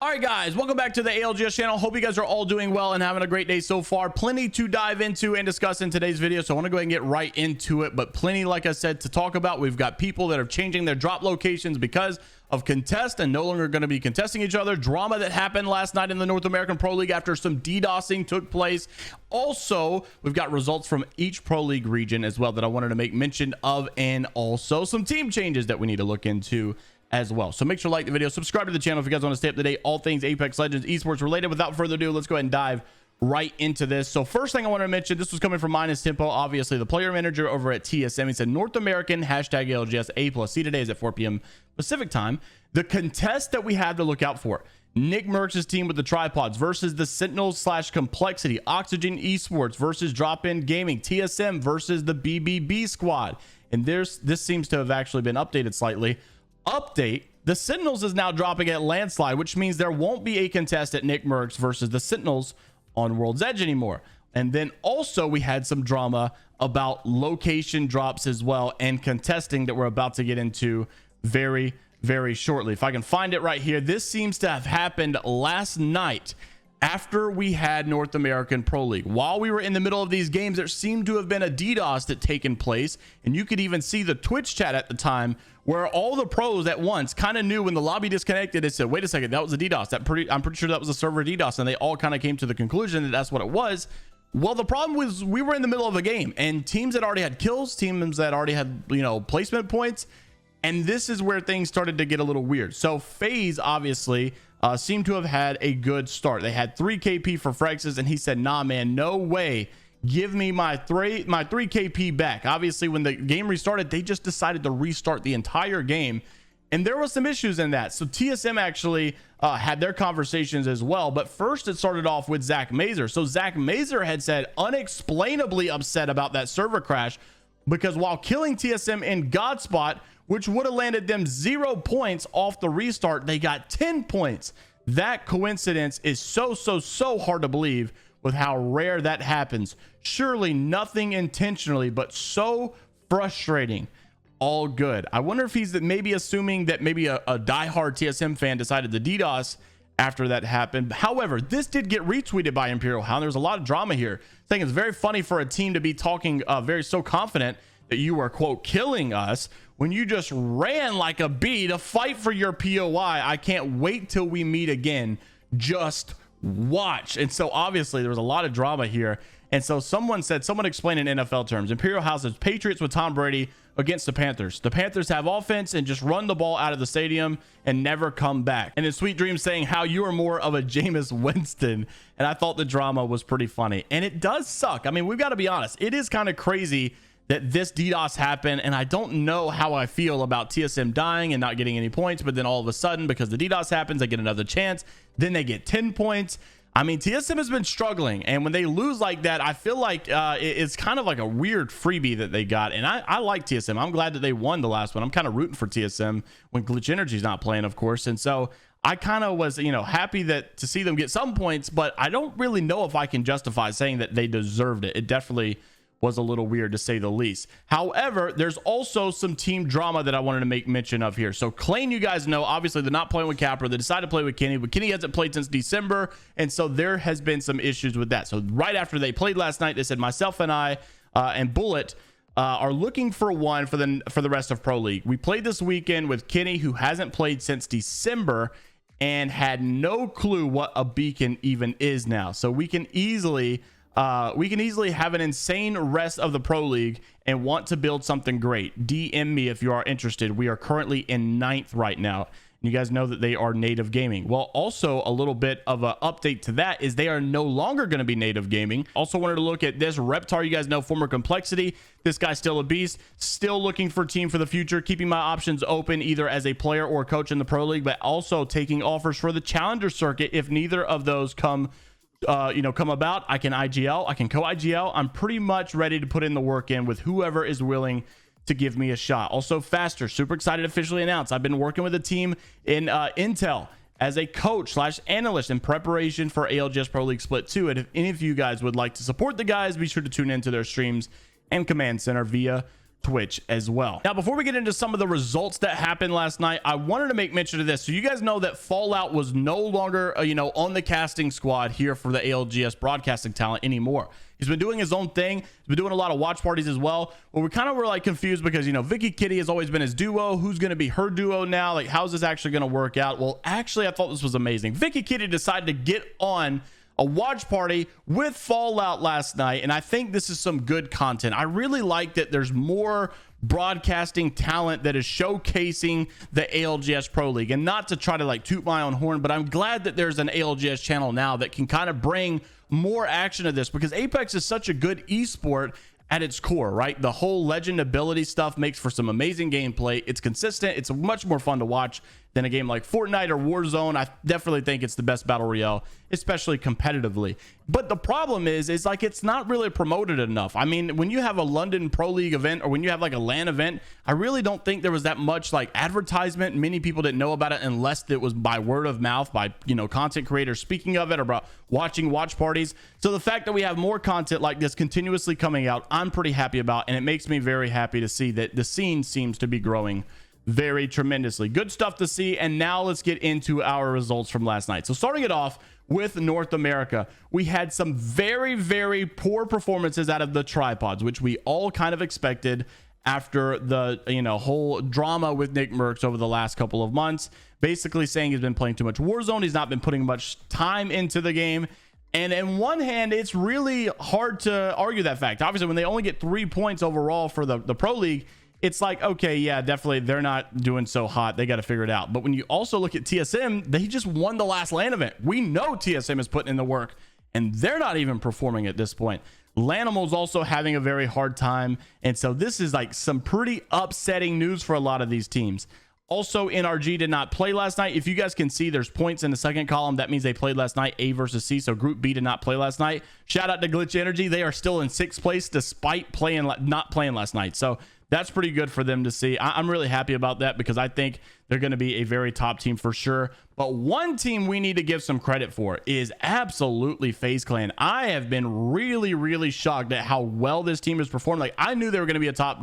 All right, guys, welcome back to the ALGS channel. Hope you guys are all doing well and having a great day so far. Plenty to dive into and discuss in today's video, so I want to go ahead and get right into it. But plenty, like I said, to talk about. We've got people that are changing their drop locations because of contest and no longer going to be contesting each other. Drama that happened last night in the North American Pro League after some DDoSing took place. Also, we've got results from each Pro League region as well that I wanted to make mention of, and also some team changes that we need to look into as well. So make sure to like the video, subscribe to the channel if you guys want to stay up to date, all things Apex Legends esports related. Without further ado, let's go ahead and dive right into this. So first thing I want to mention, this was coming from Minus Tempo, obviously the player manager over at TSM. He said North American hashtag ALGS A+C today is at 4 p.m. Pacific time. The contest that we have to look out for: Nick Merckx's team with the tripods versus the Sentinels / Complexity, Oxygen Esports versus Drop In Gaming, TSM versus the BBB squad. And this seems to have actually been updated slightly. Update: the Sentinels is now dropping at Landslide, which means there won't be a contest at Nick Merckx versus the Sentinels on World's Edge anymore. And then also we had some drama about location drops as well and contesting that we're about to get into very shortly. If I can find it right here, this seems to have happened last night after we had North American Pro League. While we were in the middle of these games, there seemed to have been a DDoS that taken place, and you could even see the Twitch chat at the time where all the pros at once kind of knew when the lobby disconnected. They said, wait a second, that was a DDoS. I'm pretty sure that was a server DDoS, and they all kind of came to the conclusion that that's what it was. Well, the problem was we were in the middle of a game, and teams that already had kills, teams that already had, placement points, and this is where things started to get a little weird. So FaZe obviously seemed to have had a good start. They had 3 KP for Frexes, and he said, nah, man, no way. Give me my 3 KP back. Obviously, when the game restarted, they just decided to restart the entire game, and there was some issues in that. So TSM actually had their conversations as well. But first, it started off with Zachmazer. So Zachmazer had said unexplainably upset about that server crash because while killing TSM in Godspot, which would have landed them 0 points off the restart, they got 10 points. That coincidence is so hard to believe with how rare that happens. Surely nothing intentionally, but so frustrating. All good. I wonder if he's maybe assuming that maybe a diehard TSM fan decided to DDoS after that happened. However, this did get retweeted by Imperial Hound. There's a lot of drama here. I think it's very funny for a team to be talking so confident that you were, quote, killing us when you just ran like a bee to fight for your POI. I can't wait till we meet again. Just watch. And so obviously there was a lot of drama here. And so someone explained in NFL terms, Imperial House is Patriots with Tom Brady against the Panthers. The Panthers have offense and just run the ball out of the stadium and never come back. And then Sweet Dreams saying how you are more of a Jameis Winston. And I thought the drama was pretty funny. And it does suck. I mean, we've got to be honest. It is kind of crazy that this DDoS happened, and I don't know how I feel about TSM dying and not getting any points, but then all of a sudden, because the DDoS happens, they get another chance, then they get 10 points. I mean, TSM has been struggling, and when they lose like that, I feel like it's kind of like a weird freebie that they got, and I like TSM. I'm glad that they won the last one. I'm kind of rooting for TSM when Glitch Energy's not playing, of course, and so I kind of was, happy to see them get some points, but I don't really know if I can justify saying that they deserved it. It definitely was a little weird, to say the least. However, there's also some team drama that I wanted to make mention of here. So Klain, you guys know, obviously they're not playing with Capra. They decided to play with Kenny, but Kenny hasn't played since December, and so there has been some issues with that. So right after they played last night, they said myself and I and Bullet are looking for one for the rest of Pro League. We played this weekend with Kenny, who hasn't played since December and had no clue what a beacon even is now. So we can easily have an insane rest of the Pro League and want to build something great. DM me if you are interested. We are currently in 9th right now. You guys know that they are Native Gaming. Well, also a little bit of an update to that is they are no longer going to be Native Gaming. Also wanted to look at this Reptar. You guys know, former Complexity. This guy's still a beast. Still looking for a team for the future. Keeping my options open either as a player or coach in the Pro League, but also taking offers for the Challenger circuit if neither of those come about. I can IGL, I can co-IGL. I'm pretty much ready to put in the work in with whoever is willing to give me a shot. Also Faster, super excited to officially announce I've been working with a team in Intel as a coach / analyst in preparation for ALGS Pro League Split 2. And if any of you guys would like to support the guys, be sure to tune into their streams and command center via Twitch as well. Now, before we get into some of the results that happened last night, I wanted to make mention of this. So you guys know that Fallout was no longer, on the casting squad here for the ALGS broadcasting talent anymore. He's been doing his own thing. He's been doing a lot of watch parties as well. Well, we kind of were like confused because, Vicky Kitty has always been his duo. Who's going to be her duo now? Like, how's this actually going to work out? Well, actually, I thought this was amazing. Vicky Kitty decided to get on a watch party with Fallout last night, and I think this is some good content. I really like that there's more broadcasting talent that is showcasing the ALGS Pro League, and not to try to like toot my own horn, but I'm glad that there's an ALGS channel now that can kind of bring more action to this, because Apex is such a good esport at its core, right? The whole legend ability stuff makes for some amazing gameplay. It's consistent. It's much more fun to watch than a game like Fortnite or Warzone. I definitely think it's the best battle royale, especially competitively. But the problem is like it's not really promoted enough. I mean, when you have a London Pro League event, or when you have like a LAN event, I really don't think there was that much like advertisement. Many people didn't know about it unless it was by word of mouth, by content creators speaking of it, or about watching watch parties. So the fact that we have more content like this continuously coming out, I'm pretty happy about, and it makes me very happy to see that the scene seems to be growing very tremendously. Good stuff to see. And now let's get into our results from last night. So starting it off with North America, we had some very, very poor performances out of the tripods, which we all kind of expected after the whole drama with Nick Merckx over the last couple of months, basically saying he's been playing too much Warzone. He's not been putting much time into the game. And in one hand, it's really hard to argue that fact. Obviously, when they only get 3 points overall for the Pro League, it's like, okay, yeah, definitely they're not doing so hot. They got to figure it out. But when you also look at TSM, they just won the last LAN event. We know TSM is putting in the work, and they're not even performing at this point. Lanimal's also having a very hard time. And so this is like some pretty upsetting news for a lot of these teams. Also, NRG did not play last night. If you guys can see, there's points in the second column. That means they played last night, A versus C. So Group B did not play last night. Shout out to Glitch Energy. They are still in 6th place despite not playing last night. So that's pretty good for them to see. I'm really happy about that, because I think they're going to be a very top team for sure. But one team we need to give some credit for is absolutely FaZe Clan. I have been really, really shocked at how well this team has performed. Like, I knew they were going to be a top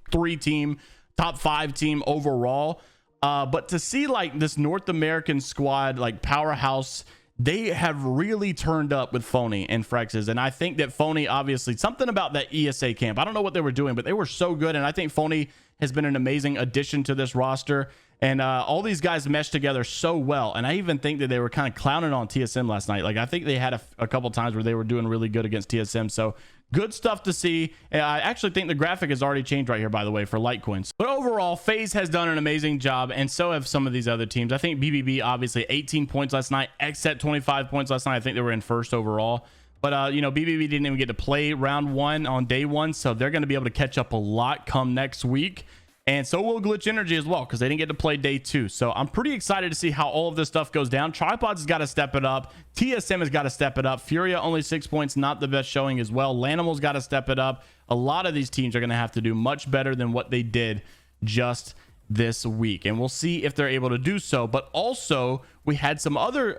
3 team, top 5 team overall. But to see like this North American squad, like powerhouse, they have really turned up with Phony and Frexes. And I think that Phony, obviously, something about that ESA camp, I don't know what they were doing, but they were so good. And I think Phony has been an amazing addition to this roster. And all these guys meshed together so well. And I even think that they were kind of clowning on TSM last night. Like, I think they had a couple times where they were doing really good against TSM. So good stuff to see. And I actually think the graphic has already changed right here, by the way, for Litecoins. But overall, FaZe has done an amazing job, and so have some of these other teams. I think BBB, obviously, 18 points last night. XSET, 25 points last night. I think they were in first overall. But, BBB didn't even get to play round 1 on day 1, so they're going to be able to catch up a lot come next week. And so will Glitch Energy as well, because they didn't get to play day 2. So I'm pretty excited to see how all of this stuff goes down. Tripods has got to step it up. TSM has got to step it up. Furia only 6 points, not the best showing as well. Lanimal's got to step it up. A lot of these teams are going to have to do much better than what they did just this week, and we'll see if they're able to do so. But also, we had some other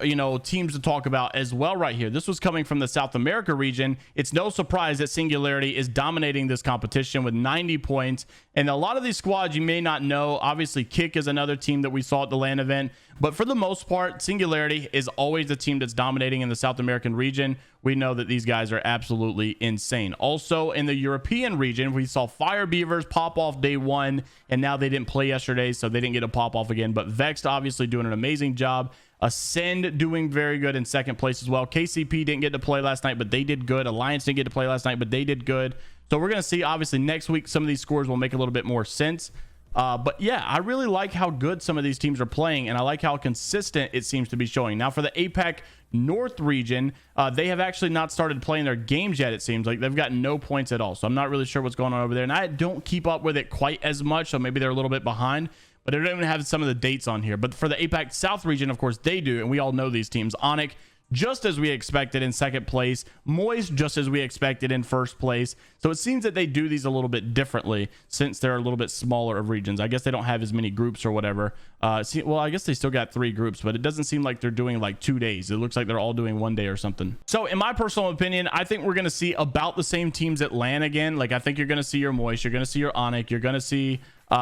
teams to talk about as well right here. This was coming from the South America region. It's no surprise that Singularity is dominating this competition with 90 points. And a lot of these squads you may not know. Obviously, Kick is another team that we saw at the LAN event, but for the most part, Singularity is always the team that's dominating in the South American region. We know that these guys are absolutely insane. Also, in the European region, we saw Fire Beavers pop off day 1, and now they didn't play yesterday, so they didn't get a pop off again. But Vexed obviously doing an amazing job. Ascend doing very good in 2nd place as well. KCP didn't get to play last night, but they did good. Alliance didn't get to play last night, but they did good. So we're going to see, obviously, next week, some of these scores will make a little bit more sense. But yeah, I really like how good some of these teams are playing, and I like how consistent it seems to be showing. Now, for the APAC North region, they have actually not started playing their games yet. It seems like they've got no points at all. So I'm not really sure what's going on over there. And I don't keep up with it quite as much, so maybe they're a little bit behind. But I don't even have some of the dates on here. But for the APAC South region, of course, they do. And we all know these teams. Onyx, just as we expected in second place, Moist just as we expected in first place. So it seems that they do these a little bit differently since they're a little bit smaller of regions. I guess they don't have as many groups or whatever. Well, I guess they still got 3 groups, but it doesn't seem like they're doing like 2 days. It looks like they're all doing 1 day or something. So in my personal opinion, I think we're going to see about the same teams at LAN again. Like, I think you're going to see your Moist, you're going to see your Onyx, you're going to see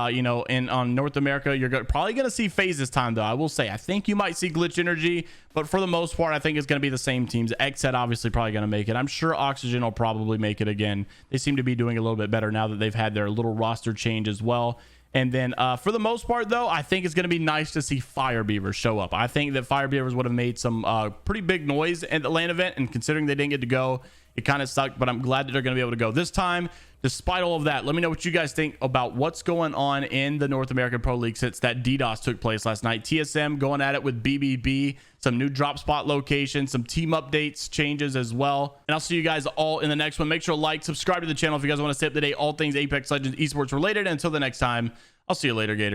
you know, on North America, you're probably going to see FaZe this time, though. I will say, I think you might see Glitch Energy, but for the most part, I think it's going to be the same teams. XSET obviously probably going to make it. I'm sure Oxygen will probably make it again. They seem to be doing a little bit better now that they've had their little roster change as well. And then for the most part, though, I think it's going to be nice to see Fire Beavers show up. I think that Fire Beavers would have made some pretty big noise at the LAN event, and considering they didn't get to go, it kind of sucked, but I'm glad that they're going to be able to go this time. Despite all of that, let me know what you guys think about what's going on in the North American Pro League since that DDoS took place last night. TSM going at it with BBB, some new drop spot locations, some team updates, changes as well. And I'll see you guys all in the next one. Make sure to like, subscribe to the channel if you guys want to stay up to date, all things Apex Legends esports related. And until the next time, I'll see you later, Gators.